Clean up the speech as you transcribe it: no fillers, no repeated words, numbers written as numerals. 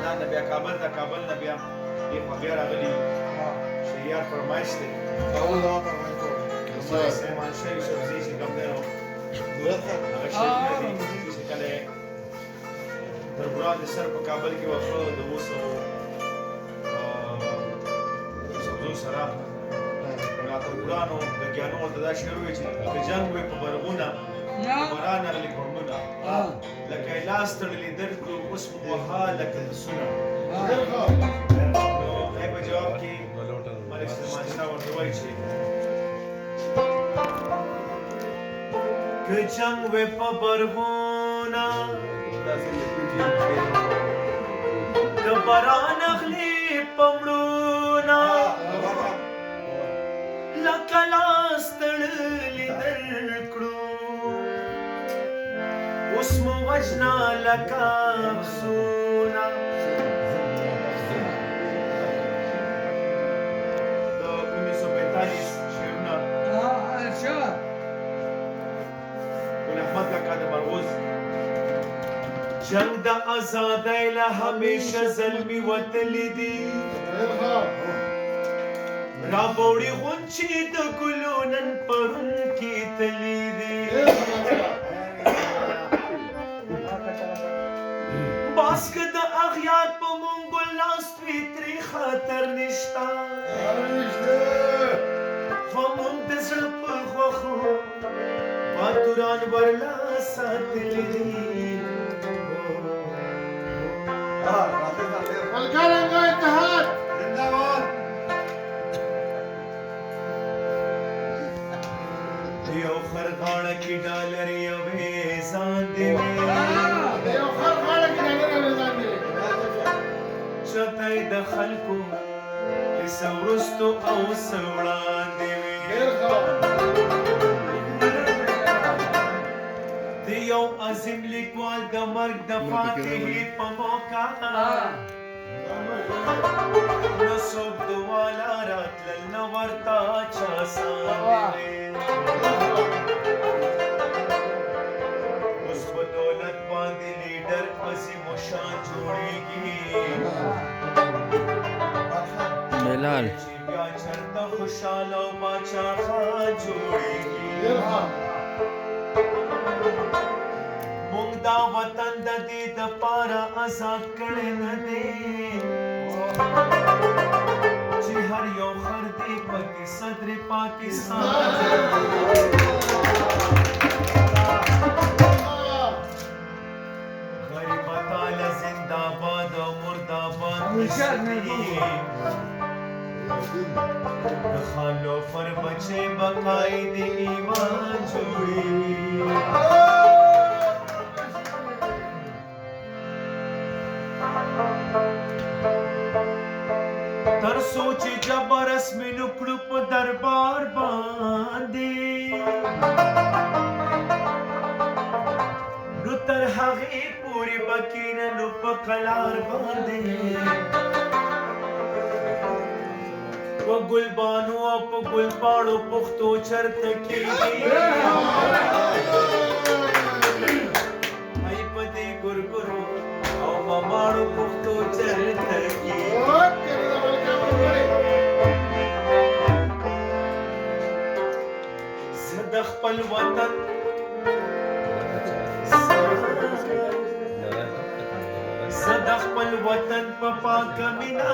افغانستان نه بیا کابل ته، کابل نه بیا بیا راغلي شهریار فرمایش دی سلیمان شاه یوسفزي چې کوم دی نو هغه شعرونه دي چې کله تربوران د سر په کابل کې وفه د 200 سره تربورانو د ګیانو ورته دا شعر وایي چې که جنګ وي په برغونه باران اغلي کورمونه لکه لاس تړلي درد کړو اوس مو وها لکه سونه نو هغې په جواب کې ملک سلیمان شاه ورته وایي چې که جنگ وی په برغونه د باران اغلي په مړونه لکه لاس تړلي درد کړو اوس مو وژنه لکه افسونه د 1945 شعرونه ګل احمد کاکا د مرغوز جنگ د ازادۍ له همیشه زلمي وتلي دي رابوړي غونچې د ګلو نن پرون کې تلي دي باس که د اغیار په مونږ لاست وي ترې خطر نشته خو مونږ د زړه په خوښو باتوران ورلا ساتلي دي ملګرانو اتحاد زنده‌باد یو خر غاړه کې ډالر یوې ځان دی یو خر غاړه کې ډالر یوې ځان دی چته د خلکو څه وروستو او څه وړاندې ډېر ښه د یو عظیم لیکوال د مرګ د فاتحې په موقع نه څوک دواله راتلل نه ورته چا ساندې اوس په دولت باندې لیډر عظیم الشان جوړېږي بلال چې بیا چرته خوشحاله او باچا خان جوړېږي مونږ دا وطن د دې دپاره آزاد کړی نه دی چې هر یو خر دی پکې صدر پاکستان غریب تعالی زنده باد او مرداباد نشتی د خالوفر بچې بقای د ایمان جوړېږي تر سوچ جبرس میں نکړو په دربار باندې نو تر هغې پورې بکینه نو په قلار باندې په ګلبانو او په ګلپاڼو پښتو چرته کېږي ای په دې ګرګرو او مماڼو پښتو چرته کېږي د خپل وطن زه د خپل وطن په پاکه مینه